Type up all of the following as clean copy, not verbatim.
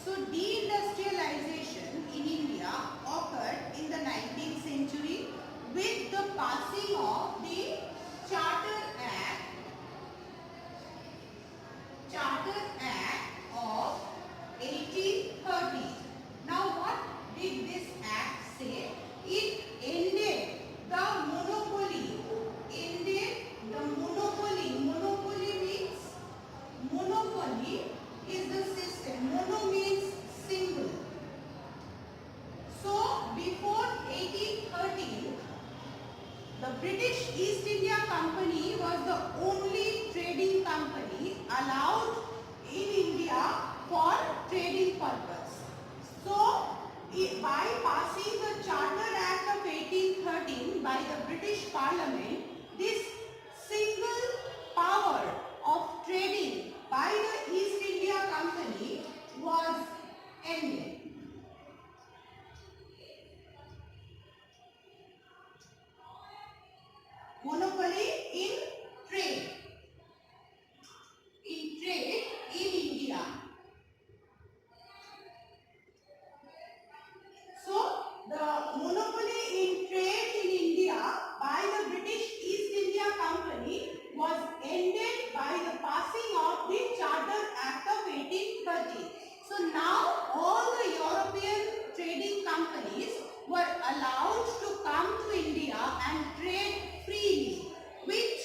So deindustrialization in India occurred in the 19th century with the passing of the Charter Act of 1830. Now what did this act say? It ended the monopoly. Monopoly means monopoly is the system. Mono means single. So before 1813, the British East India Company was the only trading company allowed in India for trading purpose. So, by passing the Charter Act of 1813 by the British Parliament, this single power of trading by the East India Company was ended. Monopoly in trade. In India. So the monopoly in trade in India by the British East India Company was ended by the passing of the Charter Act of 1830. So now all the European trading companies were allowed to come to India and trade freely, which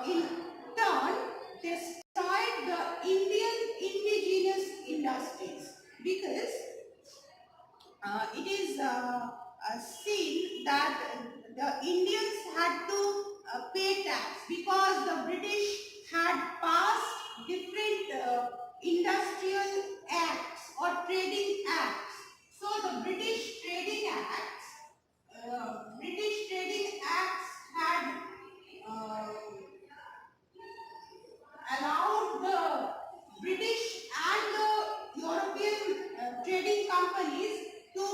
in turn destroyed the Indian indigenous industries, because it is seen that the Indians had to pay tax, because the British had passed different industrial acts or trading acts. So the British trading acts had allowed the British and the European trading companies to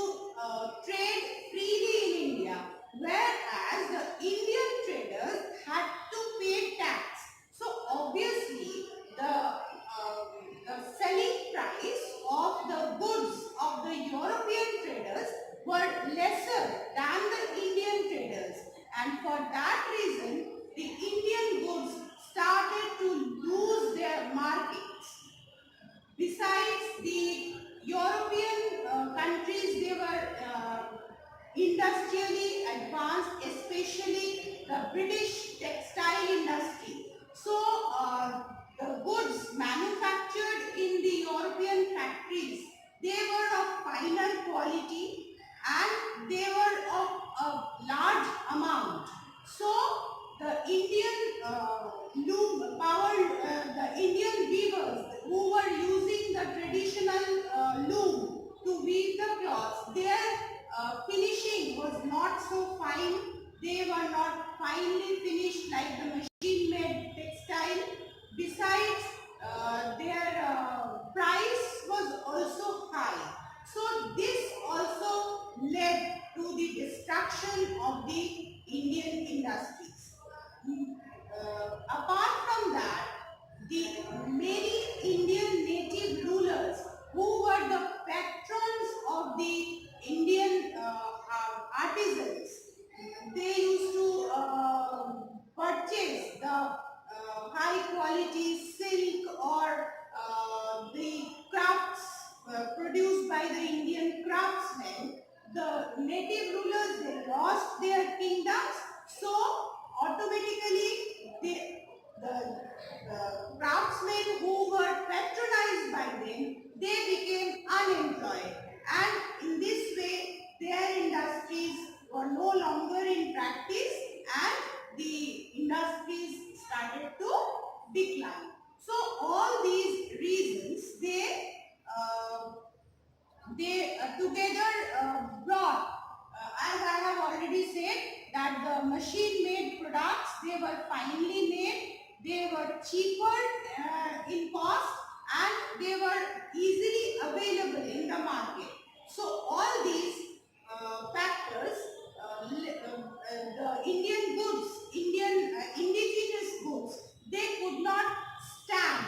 trade freely in India, whereas the Indian traders had to pay tax. So obviously the selling price of the goods of the European traders were lesser than the Indian traders, and for that reason the Indian goods started to lose their markets. Besides, the European countries, they were industrially advanced, especially the British textile industry. So the goods manufactured in the European factories, they were of finer quality and they were of a large amount. So the Indian the Indian weavers who were using the traditional loom to weave the cloths, their finishing was not so fine. They were not finely finished like the machine-made textile. Besides, their price was also high. So this also led to the destruction of the Indian industries. Apart from that, the many Indian native rulers who were the patrons of the Indian artisans, they used to purchase the high quality silk or the crafts produced by the Indian craftsmen. The native rulers, they lost their kingdoms, so automatically the craftsmen who were patronized by them, they became unemployed, and in this way their industries were no longer in practice and the industries started to decline. So all these reasons, they together brought, as I have already said, that the machine-made products, they were finely made, they were cheaper in cost, and they were easily available in the market. So all these factors, the Indian goods, indigenous goods, they could not stand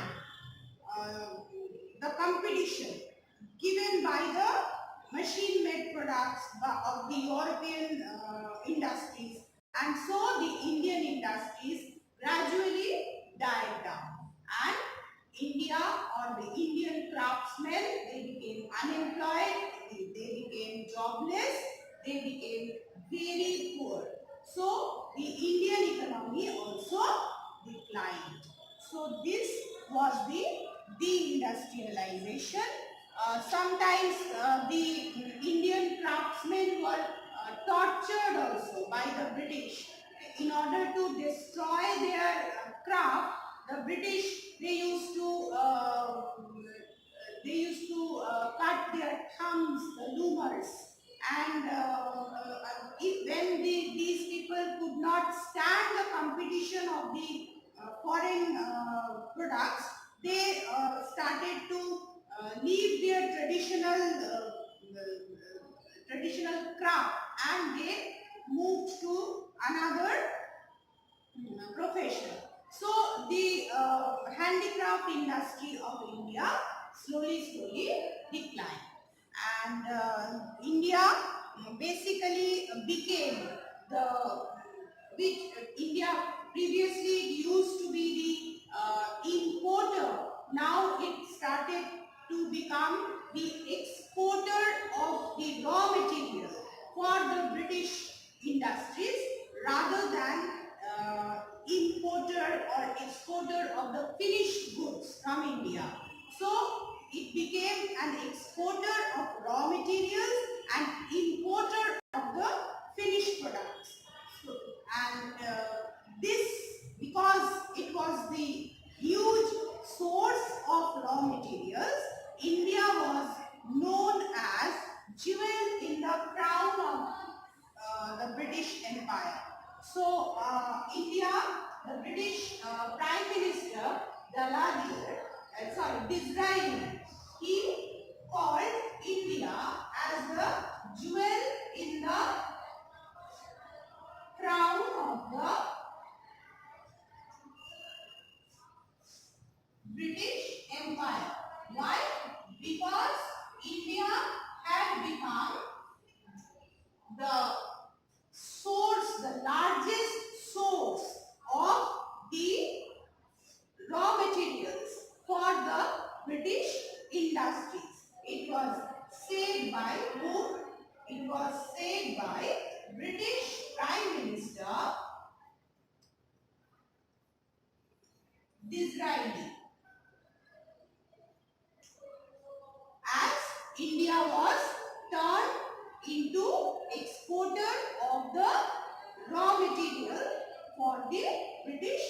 the competition. given by the machine-made products of the European industries, and so the Indian industries gradually died down, and India or the Indian craftsmen, they became unemployed, they became jobless, they became very poor. So the Indian economy also declined. So this was the deindustrialization. Sometimes the Indian craftsmen were tortured also by the British. In order to destroy their craft, the British, they used to cut their thumbs, the loomers, and when these people could not stand the competition of the foreign products, they started to leave their traditional craft, and they moved to another profession. So the handicraft industry of India slowly declined, and India basically became the which India previously used to be the importer. Now it started to become the exporter of the raw material for the British industries, rather than importer or exporter of the finished goods from India. So it became an exporter of raw materials and importer of the finished products. So, and this, because it was the huge source of raw materials, India was known as jewel in the crown of the British Empire. So India, the British Prime Minister Disraeli, he called India as the jewel in the crown of the British Empire. Why? Because India had become the the largest source of the raw materials for the British industries. It was said by whom? It was said by British Prime Minister Disraeli, as India was turned into exporter of the raw material for the British